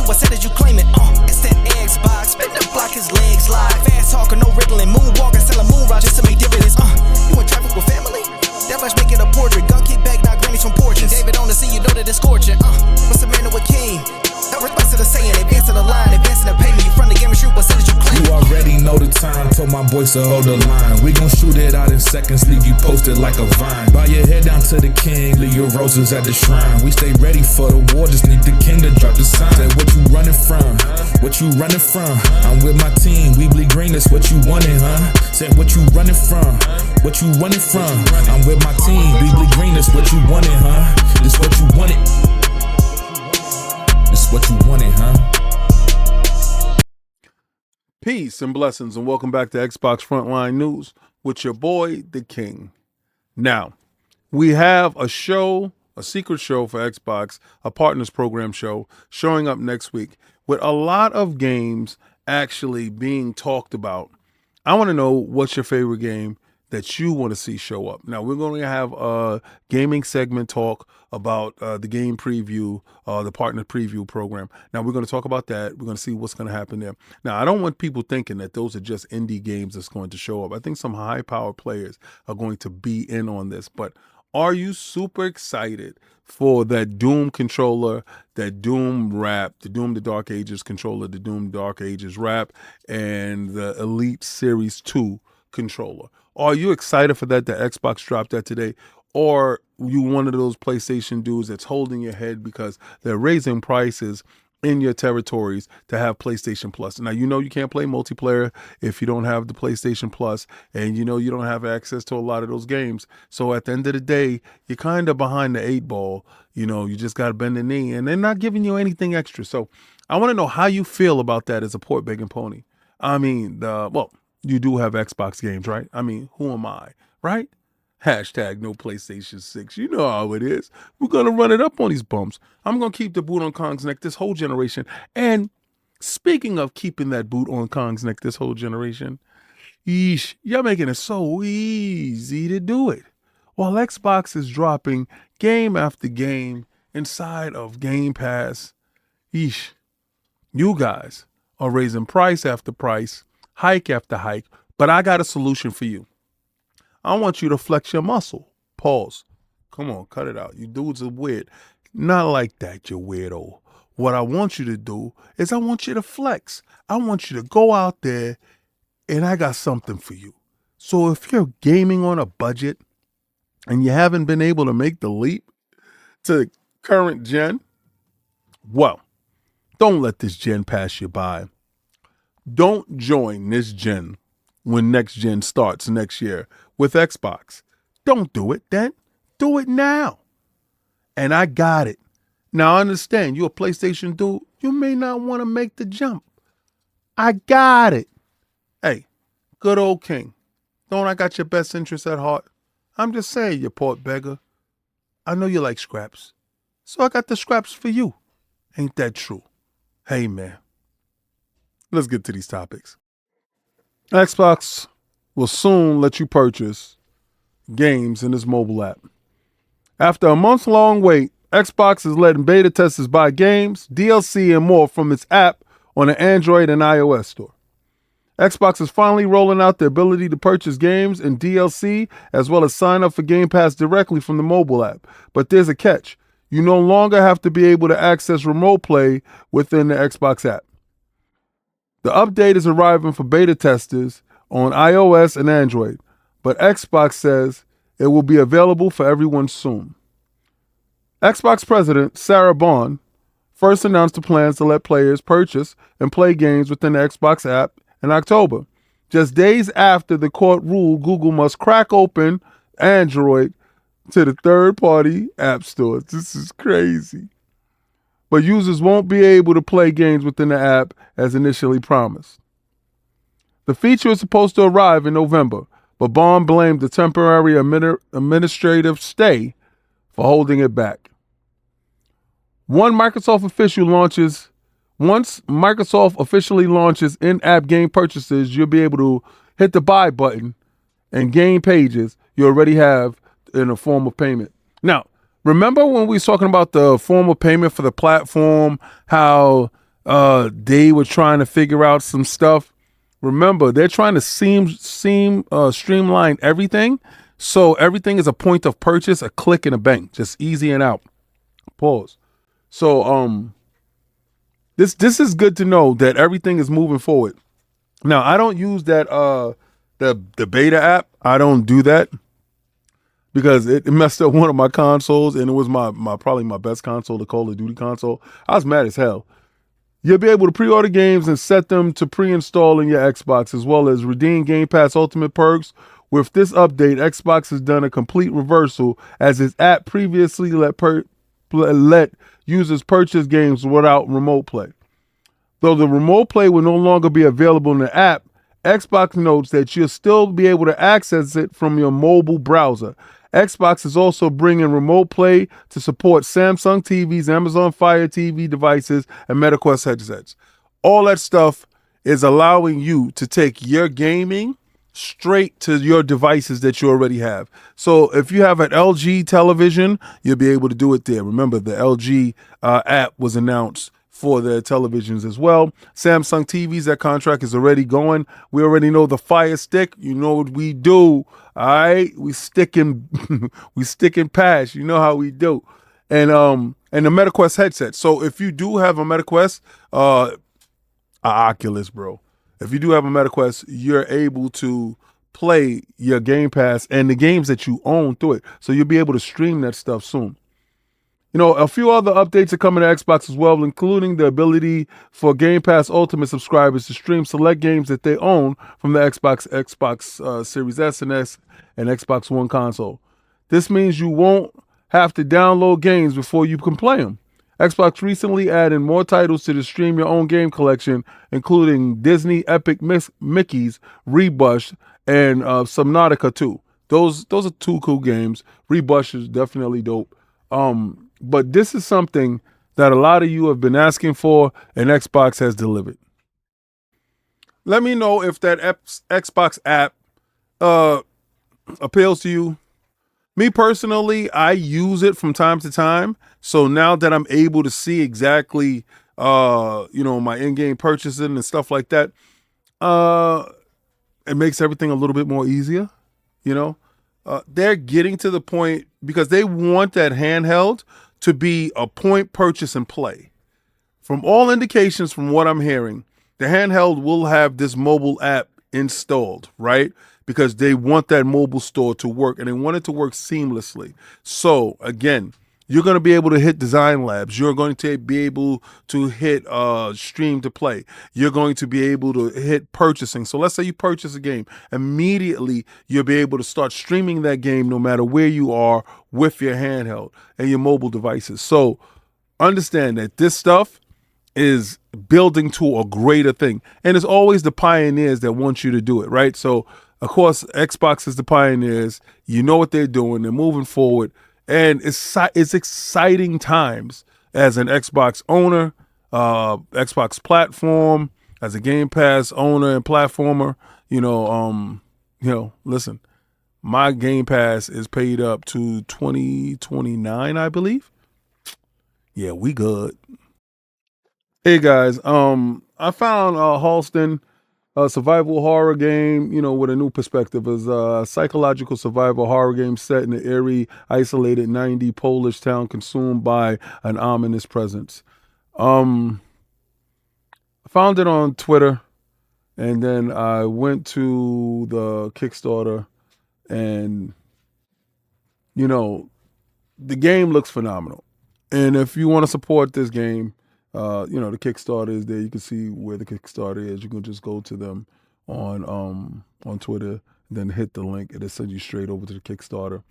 shoot, I said that you claim it. It's that Xbox, spin the block, his legs live. Fast talker, no riddling, moonwalking, selling moon rock just to make dividends. You in traffic with family? That much make it a portrait. Gun kick back, knock grannies from porches. David on the scene, you know that it's scorching. What's the man with king? No response to the saying, advancing the line, advancing the payment. You front the game and shoot, what said that you claim? You already know the time, told my boys to hold the line. We gon' shoot it out in seconds, leave you posted like a vine. Bow your head down to the king, leave your roses at the shrine. We stay ready for the war, just need the king to drop the sign. Say what you running from, what you running from? I'm with my team, we bleed green, that's what you wanted, huh? Say what you running from, what you running from? I'm with my team, we bleed green, that's what you wanted, huh? This what you wanted. This what you wanted, huh? Peace and blessings, and welcome back to Xbox Frontline News with your boy, the King. Now, we have a show, a secret show for Xbox, a Partners Program show, showing up next week with a lot of games actually being talked about. I want to know what's your favorite game that you want to see show up. Now, we're going to have a gaming segment talk about the game preview, the partner preview program. Now, we're going to talk about that. We're going to see what's going to happen there. Now, I don't want people thinking that those are just indie games that's going to show up. I think some high-powered players are going to be in on this. But are you super excited for that Doom controller, that Doom wrap, the Doom the Dark Ages controller, the Doom Dark Ages wrap, and the Elite Series 2 controller? Are you excited for that? The Xbox dropped that today. Or you one of those PlayStation dudes that's holding your head because they're raising prices in your territories to have PlayStation Plus. Now, you know you can't play multiplayer if you don't have the PlayStation Plus, and you know you don't have access to a lot of those games. So at the end of the day, you're kind of behind the 8 ball. You know, you just got to bend the knee, and they're not giving you anything extra. So I want to know how you feel about that as a port begging pony. I mean, you do have Xbox games, right? I mean, who am I, right? Hashtag no PlayStation 6. You know how it is. We're going to run it up on these bumps. I'm going to keep the boot on Kong's neck this whole generation. And speaking of keeping that boot on Kong's neck this whole generation, y'all making it so easy to do it. While Xbox is dropping game after game inside of Game Pass, you guys are raising price after price, hike after hike, but I got a solution for you. I want you to flex your muscle. Pause. Come on, cut it out. You dudes are weird. Not like that, you weirdo. What I want you to do is I want you to flex. I want you to go out there, and I got something for you. So if you're gaming on a budget and you haven't been able to make the leap to current gen, well, don't let this gen pass you by. Don't join this gen when next gen starts next year with Xbox. Don't do it then. Do it now. And I got it. Now, I understand you're a PlayStation dude. You may not want to make the jump. I got it. Hey, good old King. Don't I got your best interest at heart? I'm just saying, you port beggar. I know you like scraps. So I got the scraps for you. Ain't that true? Hey, man. Let's get to these topics. Xbox will soon let you purchase games in its mobile app. After a month-long wait, Xbox is letting beta testers buy games, DLC, and more from its app on the Android and iOS store. Xbox is finally rolling out the ability to purchase games and DLC, as well as sign up for Game Pass directly from the mobile app. But there's a catch. You no longer have to be able to access remote play within the Xbox app. The update is arriving for beta testers on iOS and Android, but Xbox says it will be available for everyone soon. Xbox President Sarah Bond first announced the plans to let players purchase and play games within the Xbox app in October, just days after the court ruled Google must crack open Android to the third-party app stores. This is crazy. But users won't be able to play games within the app as initially promised. The feature is supposed to arrive in November, but Bond blamed the temporary administrative stay for holding it back. Once Microsoft officially launches in-app game purchases, you'll be able to hit the buy button and game pages you already have in a form of payment. Now, remember when we was talking about the form of payment for the platform, how they were trying to figure out some stuff. Remember, they're trying to streamline everything, so everything is a point of purchase, a click in a bank, just easy and out. Pause. So this is good to know that everything is moving forward. Now I don't use that the beta app. I don't do that because it messed up one of my consoles, and it was my probably my best console, the Call of Duty console. I was mad as hell. You'll be able to pre-order games and set them to pre-install in your Xbox, as well as redeem Game Pass Ultimate perks. With this update, Xbox has done a complete reversal, as its app previously let users purchase games without remote play. Though the remote play will no longer be available in the app, Xbox notes that you'll still be able to access it from your mobile browser. Xbox is also bringing remote play to support Samsung TVs, Amazon Fire TV devices, and MetaQuest headsets. All that stuff is allowing you to take your gaming straight to your devices that you already have. So if you have an LG television, you'll be able to do it there. Remember, the LG app was announced for their televisions as well. Samsung TVs, that contract is already going. We already know the Fire Stick. You know what we do. All right, we sticking patch. You know how we do. And the MetaQuest headset. So if you do have a MetaQuest, Oculus, bro. If you do have a MetaQuest, you're able to play your Game Pass and the games that you own through it. So you'll be able to stream that stuff soon. You know, a few other updates are coming to Xbox as well, including the ability for Game Pass Ultimate subscribers to stream select games that they own from the Xbox Series S and X, and Xbox One console. This means you won't have to download games before you can play them. Xbox recently added more titles to the Stream Your Own Game collection, including Disney Epic Mickey's, Rebush, and Subnautica 2. Those are two cool games. Rebush is definitely dope. But this is something that a lot of you have been asking for, and Xbox has delivered. Let me know if that Xbox app appeals to you. Me personally, I use it from time to time. So now that I'm able to see exactly, my in-game purchasing and stuff like that, it makes everything a little bit more easier. They're getting to the point because they want that handheld to be a point purchase and play. From all indications, from what I'm hearing, the handheld will have this mobile app installed, right? Because they want that mobile store to work, and they want it to work seamlessly. So again, you're going to be able to hit Design Labs. You're going to be able to hit Stream to Play. You're going to be able to hit purchasing. So let's say you purchase a game. Immediately, you'll be able to start streaming that game no matter where you are with your handheld and your mobile devices. So understand that this stuff is building to a greater thing. And it's always the pioneers that want you to do it, right? So, of course, Xbox is the pioneers. You know what they're doing. They're moving forward. And it's exciting times as an Xbox owner, Xbox platform, as a Game Pass owner and platformer. Listen, my Game Pass is paid up to 2029, I believe. Yeah, we good. Hey guys, I found Halston, a survival horror game, with a new perspective. Is a psychological survival horror game set in an eerie, isolated 90 Polish town consumed by an ominous presence. I found it on Twitter, and then I went to the Kickstarter, and the game looks phenomenal. And if you want to support this game, the Kickstarter is there. You can see where the Kickstarter is. You can just go to them on Twitter, then hit the link. It'll send you straight over to the Kickstarter.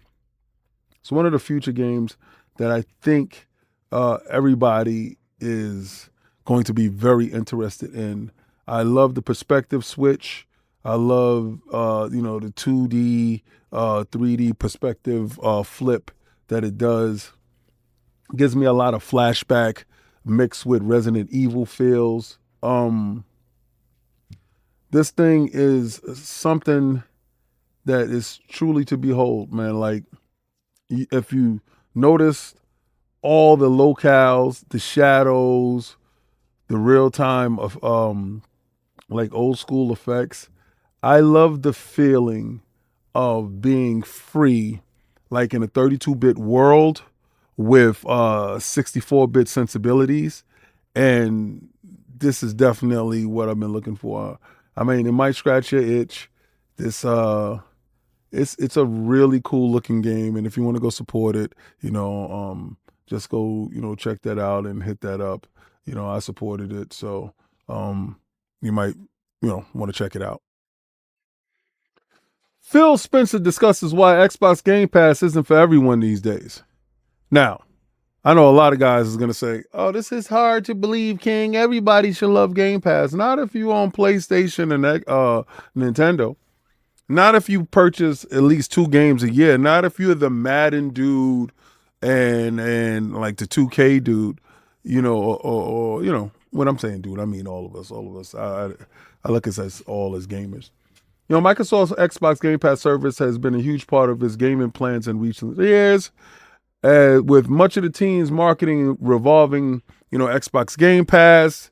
It's one of the future games that I think everybody is going to be very interested in. I love the perspective switch. I love the 2D, 3D perspective flip that it does. It gives me a lot of flashback mixed with Resident Evil feels. This thing is something that is truly to behold, man. Like, if you notice all the locales, the shadows, the real time of like old school effects. I love the feeling of being free, like in a 32-bit world with 64-bit sensibilities, and this is definitely what I've been looking for. I mean, it might scratch your itch. This it's a really cool looking game, and if you want to go support it, just go, check that out and hit that up. I supported it, so you might, want to check it out. Phil Spencer discusses why Xbox Game Pass isn't for everyone these days. Now, I know a lot of guys is going to say, oh, this is hard to believe, King. Everybody should love Game Pass. Not if you own PlayStation and Nintendo. Not if you purchase at least 2 games a year. Not if you're the Madden dude and like the 2K dude, or what I'm saying, dude, I mean all of us. I look at us all as gamers. Microsoft's Xbox Game Pass service has been a huge part of its gaming plans in recent years, with much of the team's marketing revolving, Xbox Game Pass.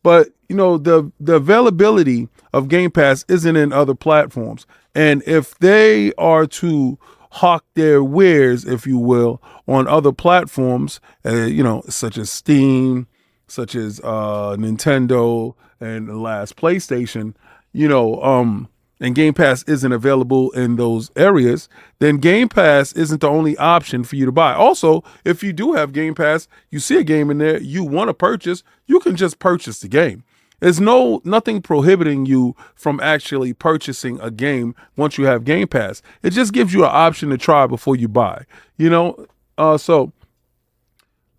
But, the availability of Game Pass isn't in other platforms. And if they are to hawk their wares, if you will, on other platforms, such as Steam, such as Nintendo, and the last PlayStation, and Game Pass isn't available in those areas, then Game Pass isn't the only option for you to buy. Also, if you do have Game Pass, you see a game in there you want to purchase, you can just purchase the game. There's nothing prohibiting you from actually purchasing a game once you have Game Pass. It just gives you an option to try before you buy. So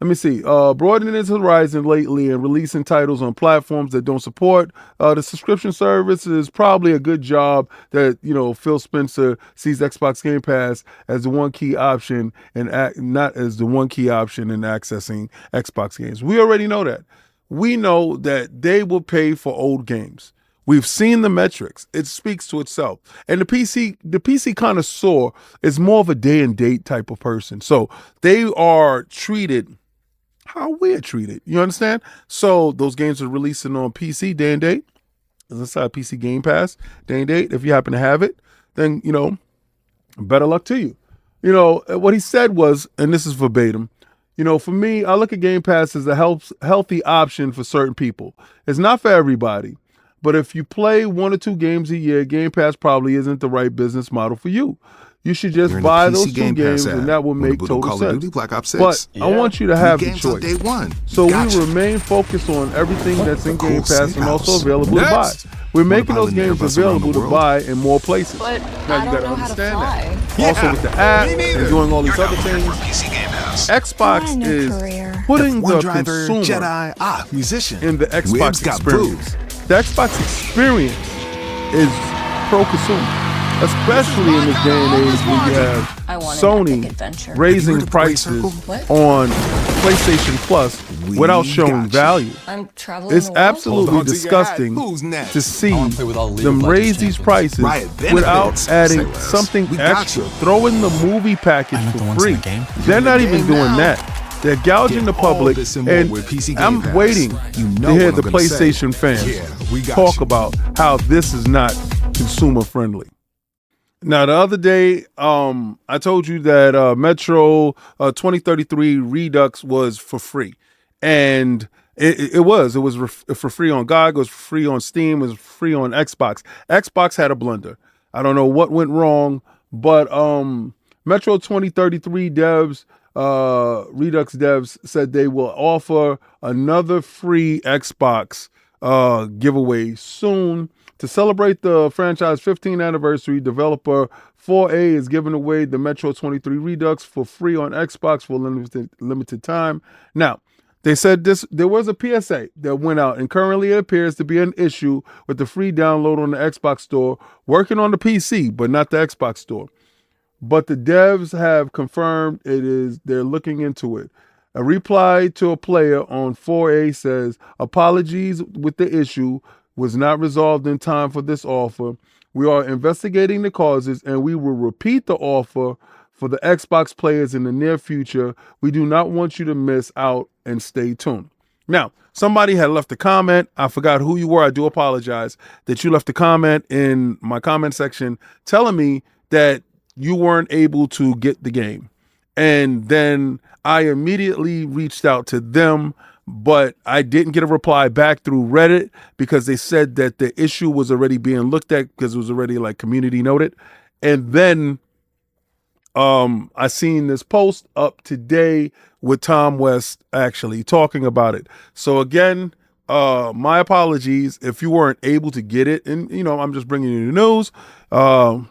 let me see. Broadening its horizon lately and releasing titles on platforms that don't support the subscription service is probably a good job that, Phil Spencer sees Xbox Game Pass as the one key option and not as the one key option in accessing Xbox games. We already know that. We know that they will pay for old games. We've seen the metrics. It speaks to itself. And the PC connoisseur is more of a day and date type of person. So they are treated how we're treated. You understand? So those games are releasing on PC day and date. As inside PC Game Pass day and date. If you happen to have it, then, better luck to you. What he said was, and this is verbatim, for me, I look at Game Pass as a healthy option for certain people. It's not for everybody. But if you play 1 or 2 games a year, Game Pass probably isn't the right business model for you. You should just buy those 2 games, and that will make total sense. But I want you to have the choice. So we remain focused on everything that's in Game Pass and also available to buy. We're making those games available to buy in more places. But now you gotta understand that. Also with the app and doing all these other things, Xbox is putting the consumer in the Xbox experience. The Xbox experience is pro-consumer. Especially in this day and age where you have Sony raising prices on PlayStation Plus without showing value. It's absolutely disgusting to see them raise these prices without adding something extra. Throw in the movie package for free. They're not even doing that. They're gouging the public, and I'm waiting to hear the PlayStation fans talk about how this is not consumer friendly. Now, the other day, I told you that Metro 2033 Redux was for free. And it was for free on GOG, it was free on Steam, it was free on Xbox. Xbox had a blunder. I don't know what went wrong, but Metro 2033 devs, Redux devs said they will offer another free Xbox giveaway soon. To celebrate the franchise's 15th anniversary, developer 4A is giving away the Metro 23 Redux for free on Xbox for a limited time. Now, they said there was a PSA that went out, and currently it appears to be an issue with the free download on the Xbox Store, working on the PC, but not the Xbox Store. But the devs have confirmed they're looking into it. A reply to a player on 4A says, "Apologies with the issue. Was not resolved in time for this offer. We are investigating the causes, and we will repeat the offer for the Xbox players in the near future. We do not want you to miss out, and stay tuned." Now, somebody had left a comment. I forgot who you were. I do apologize that you left a comment in my comment section telling me that you weren't able to get the game. And then I immediately reached out to them, but I didn't get a reply back through Reddit because they said that the issue was already being looked at because it was already like community noted. And then I seen this post up today with Tom West actually talking about it. So again, my apologies if you weren't able to get it. And, I'm just bringing you the news. But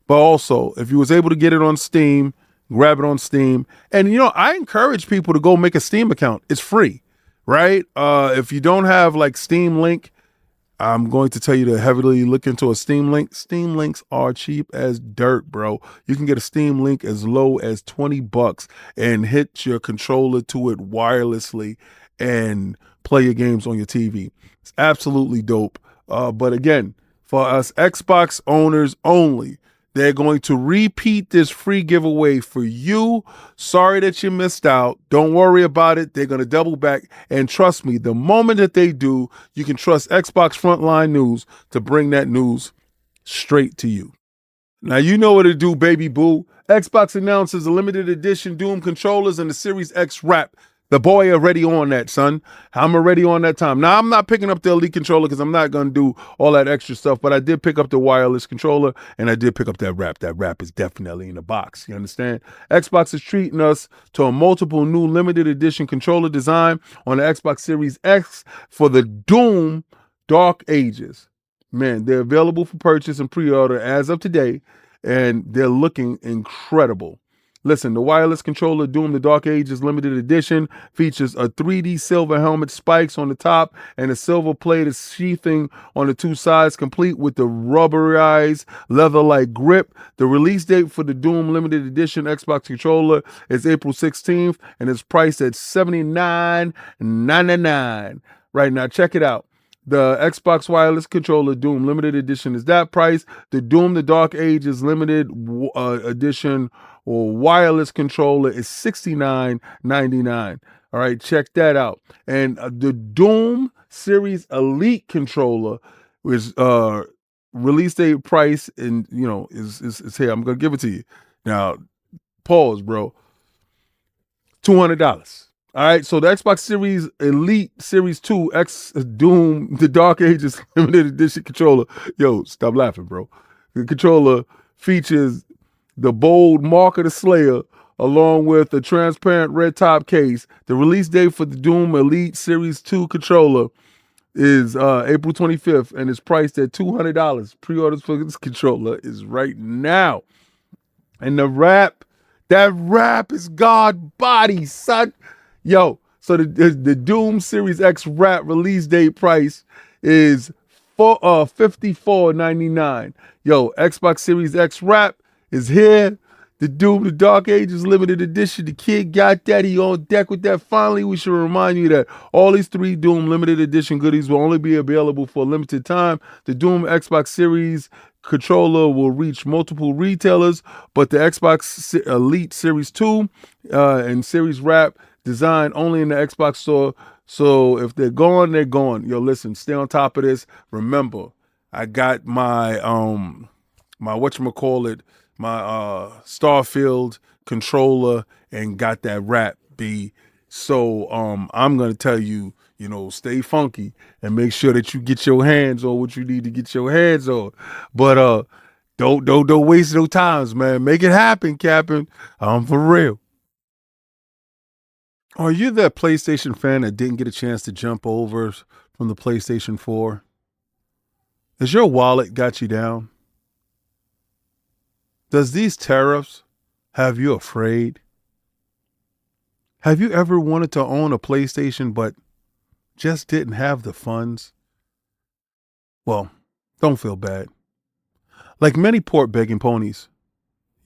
also, if you was able to get it on Steam, grab it on Steam. And, I encourage people to go make a Steam account. It's free, right? If you don't have like Steam Link, I'm going to tell you to heavily look into a Steam Link. Steam Links are cheap as dirt, bro. You can get a Steam Link as low as $20 and hit your controller to it wirelessly and play your games on your TV. It's absolutely dope. But again, for us Xbox owners only, they're going to repeat this free giveaway for you. Sorry that you missed out. Don't worry about it. They're going to double back. And trust me, the moment that they do, you can trust Xbox Frontline News to bring that news straight to you. Now, you know what to do, baby boo. Xbox announces the limited edition Doom controllers and the Series X wrap. The boy already on that, son. I'm already on that time. Now, I'm not picking up the Elite controller because I'm not going to do all that extra stuff, but I did pick up the wireless controller and I did pick up that wrap. That wrap is definitely in the box. You understand? Xbox is treating us to a multiple new limited edition controller design on the Xbox Series X for the Doom Dark Ages. Man, they're available for purchase and pre-order as of today, and they're looking incredible. Listen, the wireless controller Doom the Dark Ages limited edition features a 3D silver helmet spikes on the top and a silver plated sheathing on the two sides, complete with the rubberized leather-like grip. The release date for the Doom limited edition Xbox controller is April 16th and is priced at $79.99. Right now, check it out. The Xbox wireless controller Doom limited edition is that price. The Doom the Dark Ages limited edition or wireless controller is $69.99. All right, check that out. And the Doom Series Elite controller is release date price and is here. I'm gonna give it to you. Now, pause, bro. $200. All right, so the Xbox Series Elite Series 2 X Doom the Dark Ages limited edition controller. Yo, stop laughing, bro. The controller features the bold Mark of the Slayer along with a transparent red top case. The release date for the Doom Elite Series 2 controller is April 25th and is priced at $200. Pre-orders for this controller is right now. And that wrap is God body, son. Yo, so the Doom Series X wrap release date price is $54.99. Yo, Xbox Series X wrap is here. The Doom the Dark Ages limited edition. The kid got that. He on deck with that. Finally, we should remind you that all these 3 Doom limited edition goodies will only be available for a limited time. The Doom Xbox Series controller will reach multiple retailers, but the Xbox Elite Series 2 and Series wrap design only in the Xbox store. So if they're gone, they're gone. Yo, listen, stay on top of this. Remember, I got my my whatchamacallit, my Starfield controller and got that wrap, B. So I'm gonna tell you, stay funky and make sure that you get your hands on what you need to get your hands on. But don't waste no times, man. Make it happen, Captain. For real. Are you that PlayStation fan that didn't get a chance to jump over from the PlayStation 4? Has your wallet got you down? Does these tariffs have you afraid? Have you ever wanted to own a PlayStation but just didn't have the funds? Well, don't feel bad. Like many port begging ponies,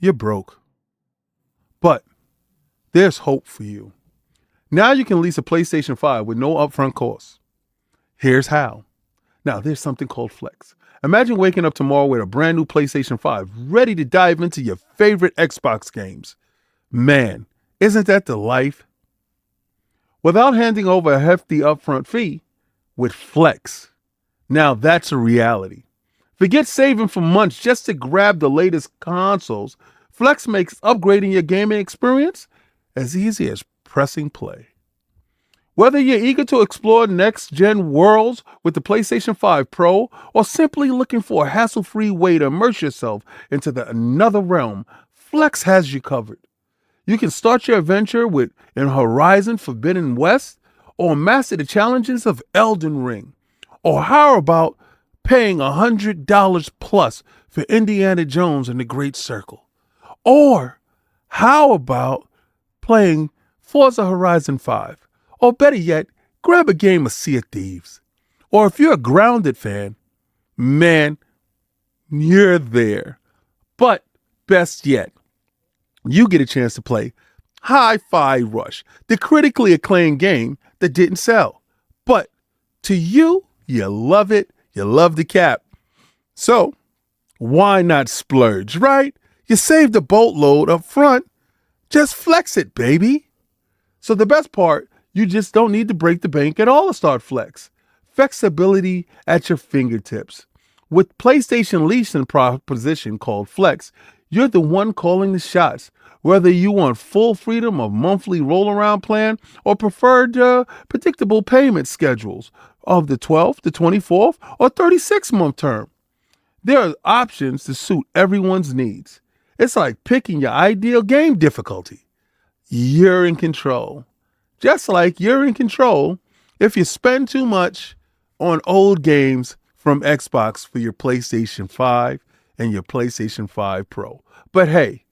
you're broke. But there's hope for you. Now you can lease a PlayStation 5 with no upfront costs. Here's how. Now, there's something called Flex. Imagine waking up tomorrow with a brand new PlayStation 5, ready to dive into your favorite Xbox games. Man, isn't that the life? without handing over a hefty upfront fee with Flex. Now that's a reality. Forget saving for months just to grab the latest consoles. Flex makes upgrading your gaming experience as easy as pressing play. Whether you're eager to explore next-gen worlds with the PlayStation 5 Pro or simply looking for a hassle-free way to immerse yourself into another realm, Flex has you covered. You can start your adventure with in Horizon Forbidden West or master the challenges of Elden Ring. Or how about paying $100 plus for Indiana Jones and the Great Circle? Or how about playing Forza Horizon 5? Or better yet, grab a game of Sea of Thieves. Or if you're a Grounded fan, man, you're there. But best yet, you get a chance to play Hi-Fi Rush, the critically acclaimed game that didn't sell. But to you, you love it. You love the cap. So why not splurge, right? You saved a boatload up front. Just flex it, baby. So the best part, you just don't need to break the bank at all to start Flex. Flexibility at your fingertips. With PlayStation Leasing proposition called Flex, you're the one calling the shots. Whether you want full freedom of monthly roll-around plan or preferred predictable payment schedules of the 12th, the 24th, or 36-month term. There are options to suit everyone's needs. It's like picking your ideal game difficulty. You're in control. Just like you're in control if you spend too much on old games from Xbox for your PlayStation 5 and your PlayStation 5 Pro. But hey,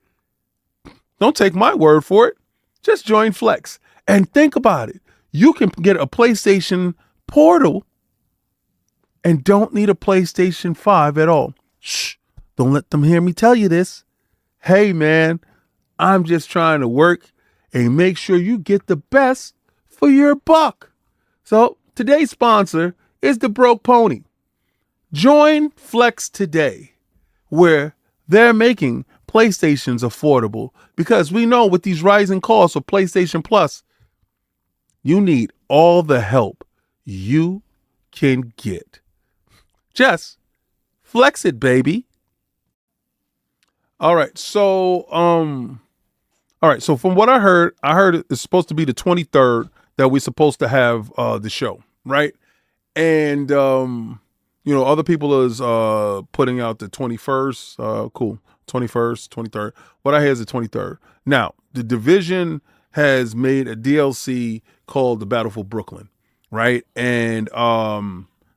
don't take my word for it. Just join Flex and think about it. You can get a PlayStation Portal and don't need a PlayStation 5 at all. Shh, don't let them hear me tell you this. Hey man, I'm just trying to work and make sure you get the best for your buck. So today's sponsor is the Broke Pony. Join Flex today, where they're making PlayStations affordable, because we know with these rising costs of PlayStation Plus, you need all the help you can get. Just flex it, baby. All right, so from what I heard it's supposed to be the 23rd that we're supposed to have the show, right? And other people is putting out the 21st. Cool. 21st, 23rd. What I hear is the 23rd. Now, the Division has made a DLC called The Battle for Brooklyn, right? And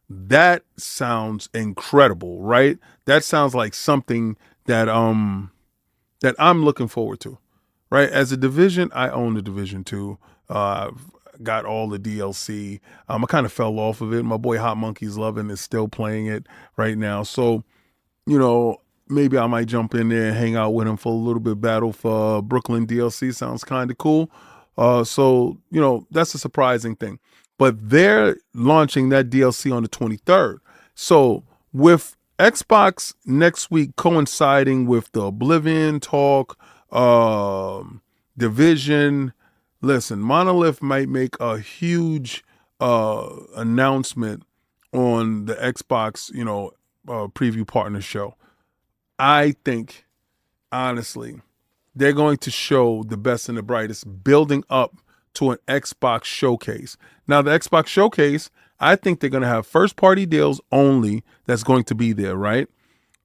that sounds incredible, right? That sounds like something that that I'm looking forward to, right? As a Division, I own the Division 2. I've got all the DLC. I kind of fell off of it. My boy Hot Monkey's loving is still playing it right now. So, maybe I might jump in there and hang out with him for a little bit. Battle for Brooklyn DLC sounds kind of cool. So, that's a surprising thing. But they're launching that DLC on the 23rd. So with Xbox next week coinciding with the Oblivion talk, Division, listen, Monolith might make a huge announcement on the Xbox, preview partner show. I think, honestly, they're going to show the best and the brightest, building up to an Xbox showcase. Now, the Xbox showcase, I think they're going to have first-party deals only that's going to be there, right?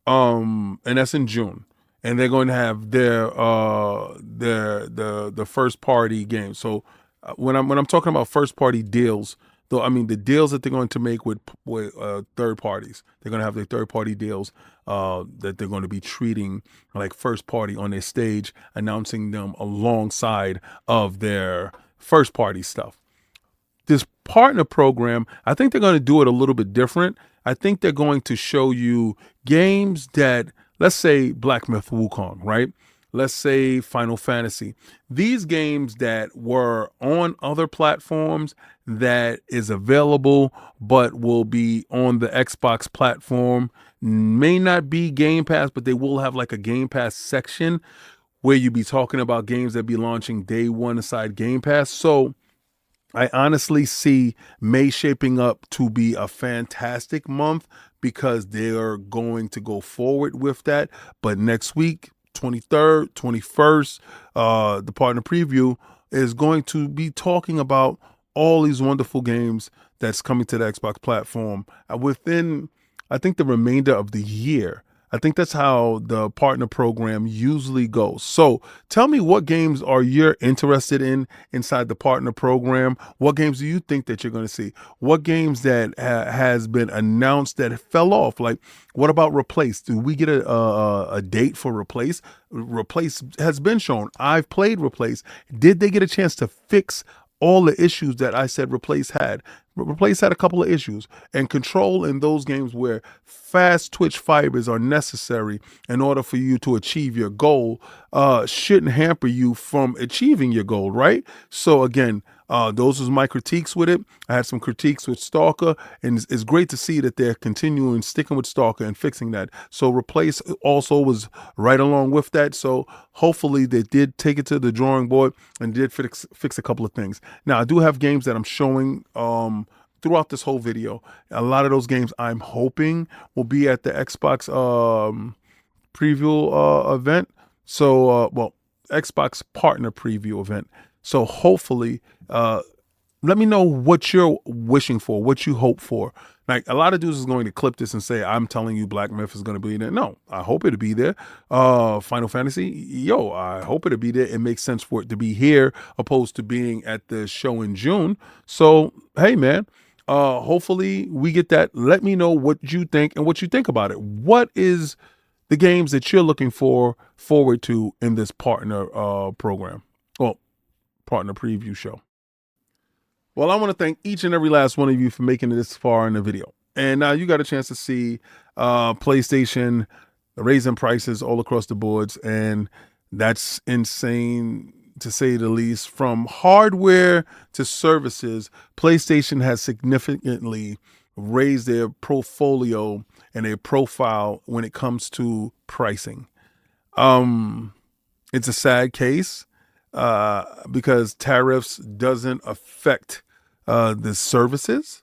And that's in June. And they're going to have their first-party games. So when I'm talking about first-party deals, though, I mean the deals that they're going to make with third parties. They're going to have their third-party deals that they're going to be treating like first-party on their stage, announcing them alongside of their first-party stuff. This partner program, I think they're going to do it a little bit different. I think they're going to show you games that, let's say Black Myth Wukong, right? Let's say Final Fantasy. These games that were on other platforms that is available but will be on the Xbox platform, may not be Game Pass, but they will have like a Game Pass section where you be talking about games that be launching day one inside Game Pass. So I honestly see May shaping up to be a fantastic month because they are going to go forward with that. But next week, 23rd, 21st, the partner preview is going to be talking about all these wonderful games that's coming to the Xbox platform within, I think, the remainder of the year. I think that's how the partner program usually goes. So tell me, what games are you interested in inside the partner program? What games do you think that you're going to see? What games that has been announced that fell off? Like, what about Replace? Do we get a date for Replace? Replace has been shown. I've played Replace. Did they get a chance to fix all the issues that I said Replace had? Replace had a couple of issues, and Control, in those games where fast twitch fibers are necessary in order for you to achieve your goal, shouldn't hamper you from achieving your goal, right? So again, those was my critiques with it. I had some critiques with Stalker, and it's great to see that they're continuing sticking with Stalker and fixing that. So Replace also was right along with that. So hopefully they did take it to the drawing board and did fix a couple of things. Now, I do have games that I'm showing throughout this whole video. A lot of those games I'm hoping will be at the Xbox preview event. So, Xbox partner preview event. So hopefully, let me know what you're wishing for, what you hope for. Like, a lot of dudes is going to clip this and say, I'm telling you Black Myth is going to be there. No, I hope it'll be there. Final Fantasy, I hope it'll be there. It makes sense for it to be here opposed to being at the show in June. So, hey, man, hopefully we get that. Let me know what you think and what you think about it. What is the games that you're looking forward to in this partner program? Well, partner preview show. Well, I want to thank each and every last one of you for making it this far in the video. And now you got a chance to see PlayStation raising prices all across the boards. And that's insane, to say the least. From hardware to services, PlayStation has significantly raised their portfolio and their profile when it comes to pricing. It's a sad case because tariffs doesn't affect the services.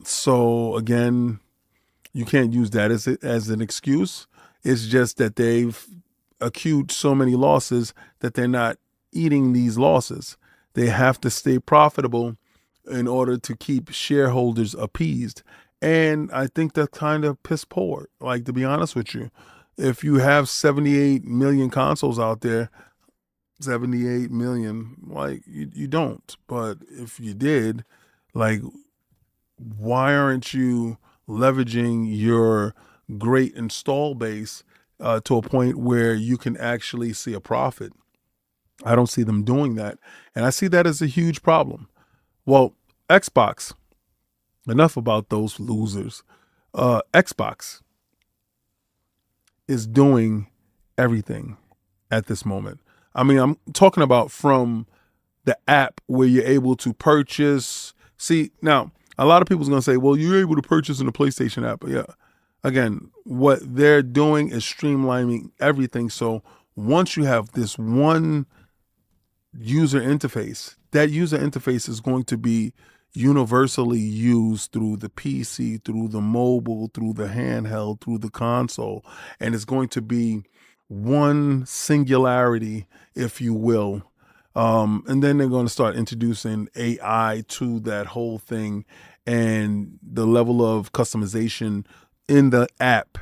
So again, you can't use that as an excuse. It's just that they've accrued so many losses that they're not eating these losses. They have to stay profitable in order to keep shareholders appeased. And I think that's kind of piss poor. Like, to be honest with you, if you have 78 million consoles out there, 78 million, like, you don't. But if you did, like, why aren't you leveraging your great install base to a point where you can actually see a profit? I don't see them doing that. And I see that as a huge problem. Well, Xbox, enough about those losers. Xbox is doing everything at this moment. I mean, I'm talking about from the app where you're able to purchase. See, now, a lot of people's going to say, well, you're able to purchase in the PlayStation app. But yeah, again, what they're doing is streamlining everything. So once you have this one user interface, that user interface is going to be universally used through the PC, through the mobile, through the handheld, through the console. And it's going to be one singularity, if you will. And then they're going to start introducing AI to that whole thing, and the level of customization in the app,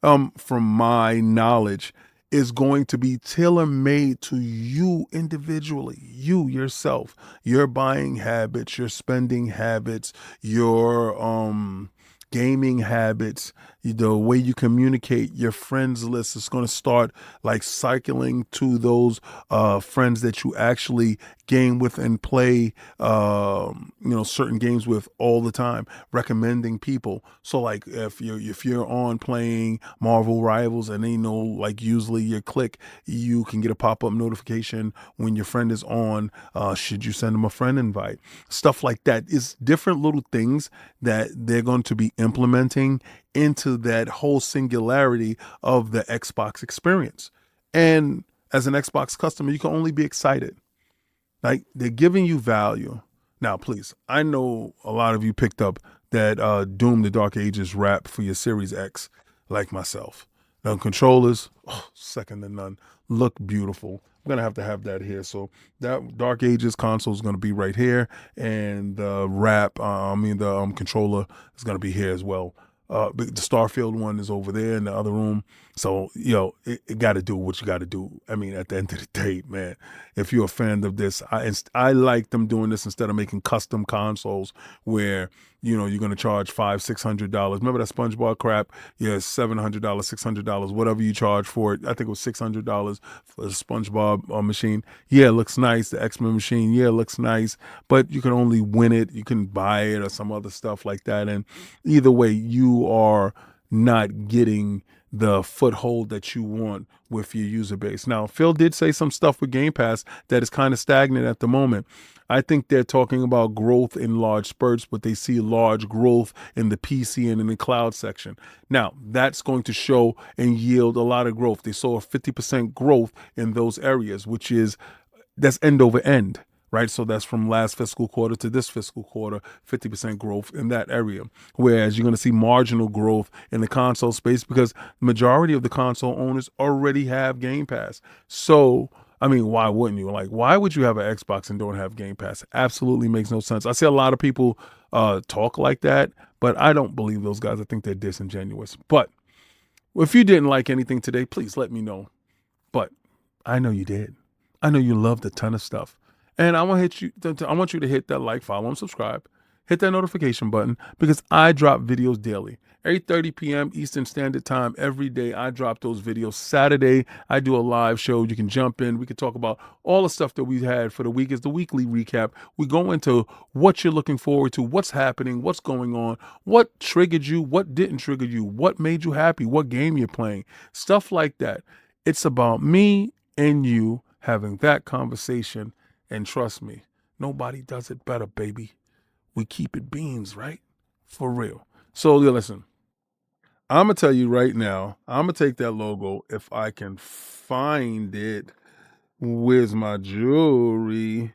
from my knowledge, is going to be tailor-made to you individually, you yourself, your buying habits, your spending habits, your gaming habits, the way you communicate, your friends list is going to start like cycling to those friends that you actually game with and play certain games with all the time, recommending people. So like if you're on playing Marvel Rivals and they know, like, usually your click, you can get a pop-up notification when your friend is on, should you send them a friend invite, stuff like that. It's different little things that they're going to be implementing into that whole singularity of the Xbox experience. And as an Xbox customer, you can only be excited. Like, they're giving you value. Now, please, I know a lot of you picked up that Doom the Dark Ages wrap for your Series X, like myself. Now, controllers, second to none, look beautiful. I'm gonna have that here. So that Dark Ages console is gonna be right here, and the the controller is gonna be here as well. But the Starfield one is over there in the other room. So, it got to do what you got to do. I mean, at the end of the day, man, if you're a fan of this, I like them doing this instead of making custom consoles where, you're going to charge $500-$600. Remember that SpongeBob crap? Yeah, $700, $600, whatever you charge for it. I think it was $600 for the SpongeBob machine. Yeah, it looks nice. The X-Men machine, yeah, it looks nice. But you can only win it. You can buy it or some other stuff like that. And either way, you are not getting the foothold that you want with your user base. Now, Phil did say some stuff with Game Pass that is kind of stagnant at the moment. I think they're talking about growth in large spurts, but they see large growth in the PC and in the cloud section. Now, that's going to show and yield a lot of growth. They saw a 50% growth in those areas, that's end over end. Right. So that's from last fiscal quarter to this fiscal quarter, 50% growth in that area. Whereas you're going to see marginal growth in the console space because the majority of the console owners already have Game Pass. So, I mean, why wouldn't you? Like, why would you have an Xbox and don't have Game Pass? Absolutely makes no sense. I see a lot of people talk like that, but I don't believe those guys. I think they're disingenuous. But if you didn't like anything today, please let me know. But I know you did. I know you loved a ton of stuff. And I want you to hit that like, follow, and subscribe. Hit that notification button because I drop videos daily. 8:30 p.m. Eastern Standard Time every day. I drop those videos. Saturday, I do a live show. You can jump in. We can talk about all the stuff that we had for the week. It's the weekly recap. We go into what you're looking forward to, what's happening, what's going on, what triggered you, what didn't trigger you, what made you happy, what game you're playing, stuff like that. It's about me and you having that conversation. And trust me, nobody does it better, baby. We keep it beans, right? For real. So listen, I'm going to tell you right now, I'm going to take that logo if I can find it. Where's my jewelry?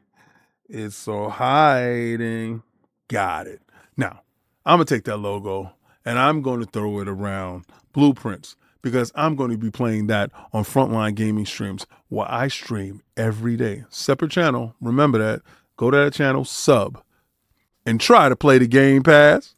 It's so hiding. Got it. Now, I'm going to take that logo and I'm going to throw it around Blueprints because I'm going to be playing that on Frontline Gaming streams where I stream every day. Separate channel. Remember that. Go to that channel, sub, and try to play the Game Pass.